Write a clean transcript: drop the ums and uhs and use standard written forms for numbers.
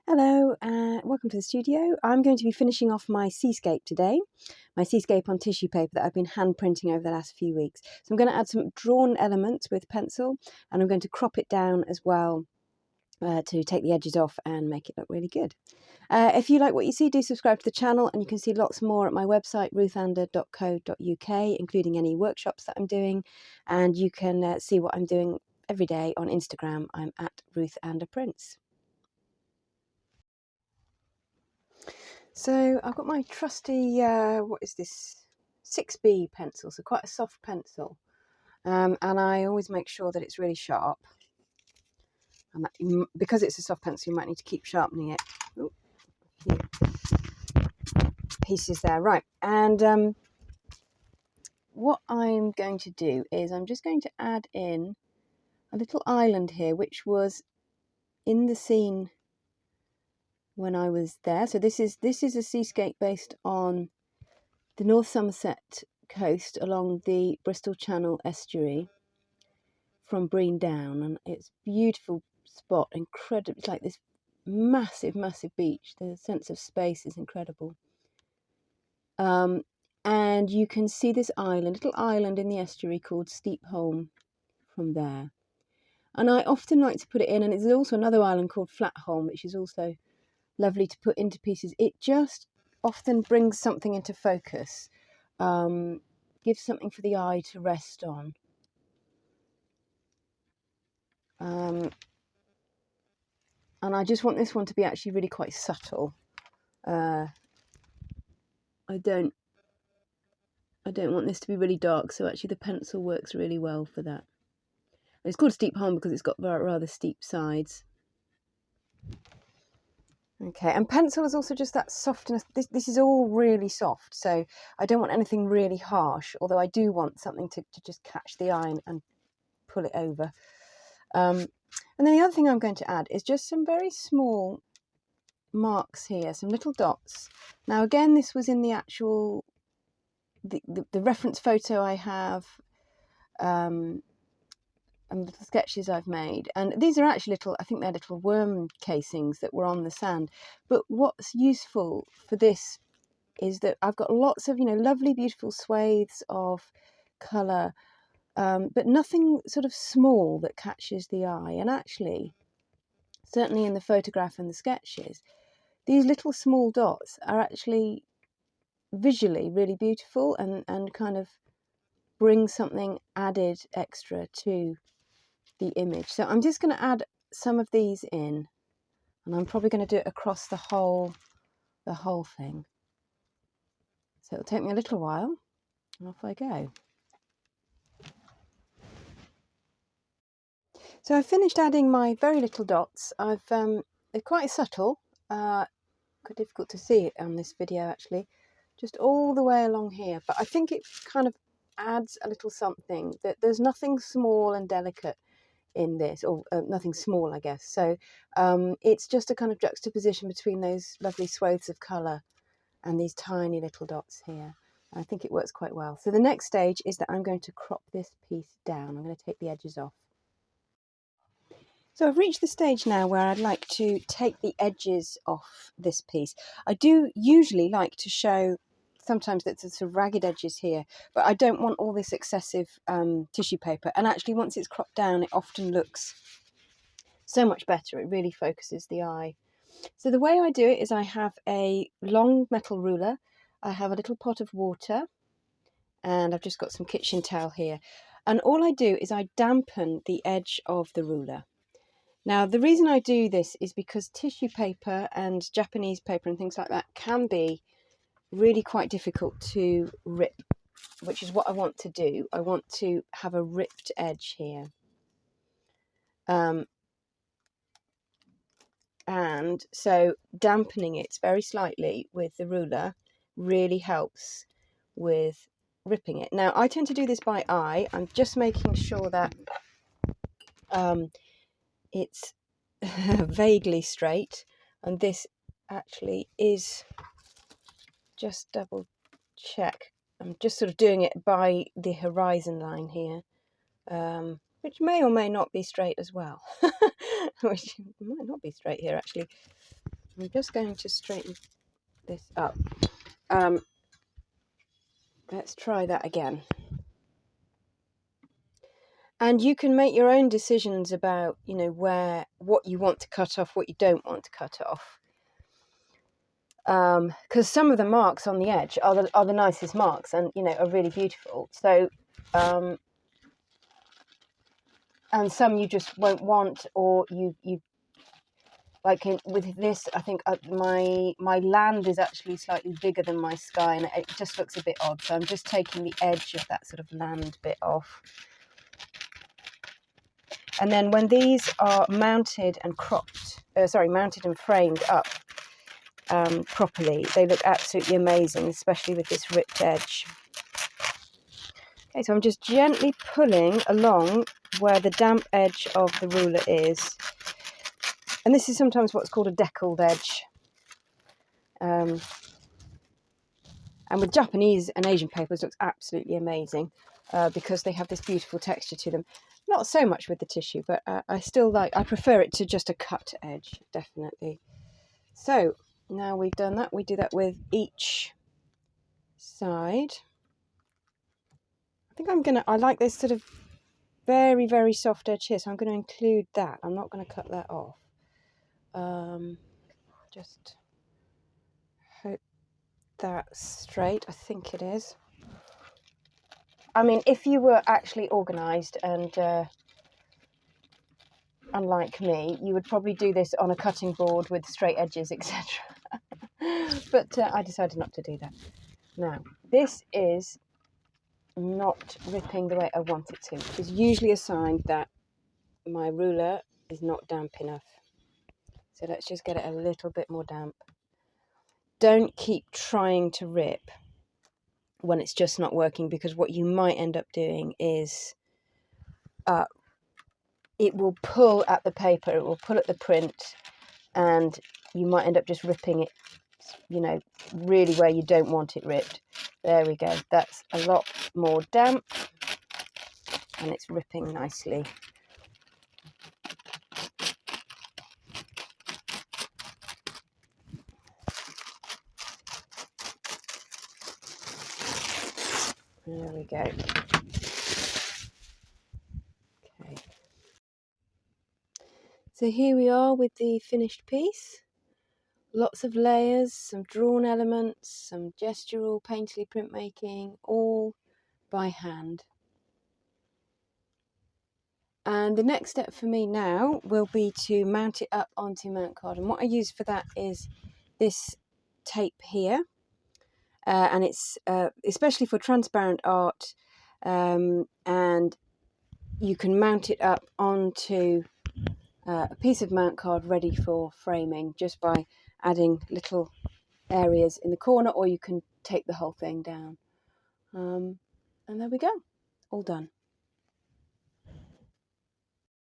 Hello, welcome to the studio. I'm going to be finishing off my seascape today, my seascape on tissue paper that I've been hand printing over the last few weeks. So I'm going to add some drawn elements with pencil, and I'm going to crop it down as well to take the edges off and make it look really good. If you like what you see, do subscribe to the channel, and you can see lots more at my website ruthander.co.uk, including any workshops that I'm doing, and you can see what I'm doing every day on Instagram. I'm at ruthanderprints. So I've got my trusty, what is this, 6B pencil, so quite a soft pencil, and I always make sure that it's really sharp, and that because it's a soft pencil you might need to keep sharpening it. Ooh, pieces there, right, and what I'm going to do is I'm just going to add in a little island here which was in the scene when I was there. So this is a seascape based on the North Somerset coast along the Bristol Channel estuary from Brean down, and it's a beautiful spot, incredible. It's like this massive beach. The sense of space is incredible, and you can see this little island in the estuary called Steepholm from there. And I often like to put it in, and there's also another island called Flatholm, which is also lovely to put into pieces. It just often brings something into focus, gives something for the eye to rest on. And I just want this one to be actually really quite subtle. I don't want this to be really dark, so actually the pencil works really well for that. It's called Steepholm because it's got rather steep sides. Okay, and pencil is also just that softness. This is all really soft, so I don't want anything really harsh, although I do want something to just catch the eye and pull it over. And then the other thing I'm going to add is just some very small marks here, some little dots. Now again, this was in the actual the reference photo I have, and the sketches I've made, and these are actually I think they're little worm casings that were on the sand. But what's useful for this is that I've got lots of lovely beautiful swathes of colour, but nothing sort of small that catches the eye. And actually, certainly in the photograph and the sketches, these little small dots are actually visually really beautiful and kind of bring something added extra to the image. So I'm just going to add some of these in, and I'm probably going to do it across the whole thing. So it'll take me a little while, and off I go. So I've finished adding my very little dots. They're quite subtle, quite difficult to see it on this video actually, just all the way along here, but I think it kind of adds a little something. That there's nothing small and delicate in this, or nothing small, I guess. So it's just a kind of juxtaposition between those lovely swathes of colour and these tiny little dots here. I think it works quite well. So the next stage is that I'm going to crop this piece down. I'm going to take the edges off. So I've reached the stage now where I'd like to take the edges off this piece. I do usually like to show sometimes that there's sort of ragged edges here, but I don't want all this excessive tissue paper. And actually once it's cropped down, it often looks so much better. It really focuses the eye. So the way I do it is I have a long metal ruler, I have a little pot of water, and I've just got some kitchen towel here. And all I do is I dampen the edge of the ruler. Now, the reason I do this is because tissue paper and Japanese paper and things like that can be really quite difficult to rip, which is what I want to do. I want to have a ripped edge here. And so dampening it very slightly with the ruler really helps with ripping it. Now, I tend to do this by eye. I'm just making sure that it's vaguely straight, and this actually is, just double check, I'm just sort of doing it by the horizon line here, which may or may not be straight as well. Which might not be straight here actually. I'm just going to straighten this up. Let's try that again. And you can make your own decisions about, you know, what you want to cut off, what you don't want to cut off. Because some of the marks on the edge are the nicest marks, and, you know, are really beautiful. So, and some you just won't want, or you like with this, I think my land is actually slightly bigger than my sky, and it just looks a bit odd. So I'm just taking the edge of that sort of land bit off. And then when these are mounted and mounted and framed up properly, they look absolutely amazing, especially with this ripped edge. Okay, so I'm just gently pulling along where the damp edge of the ruler is. And this is sometimes what's called a deckled edge. And with Japanese and Asian papers, it looks absolutely amazing because they have this beautiful texture to them. Not so much with the tissue, but I prefer it to just a cut edge, definitely. So now we've done that, we do that with each side. I think I like this sort of very, very soft edge here, so I'm going to include that. I'm not going to cut that off. Just hope that's straight. I think it is. I mean, if you were actually organised and unlike me, you would probably do this on a cutting board with straight edges, etc. But I decided not to do that. Now, this is not ripping the way I want it to, which is usually a sign that my ruler is not damp enough. So let's just get it a little bit more damp. Don't keep trying to rip when it's just not working, because what you might end up doing is it will pull at the paper, it will pull at the print, and you might end up just ripping it, you know, really where you don't want it ripped. There we go. That's a lot more damp and it's ripping nicely. There we go. Okay. So here we are with the finished piece. Lots of layers, some drawn elements, some gestural painterly printmaking, all by hand. And the next step for me now will be to mount it up onto mount card. And what I use for that is this tape here. And it's especially for transparent art, and you can mount it up onto a piece of mount card ready for framing just by adding little areas in the corner, or you can tape the whole thing down. And there we go, all done.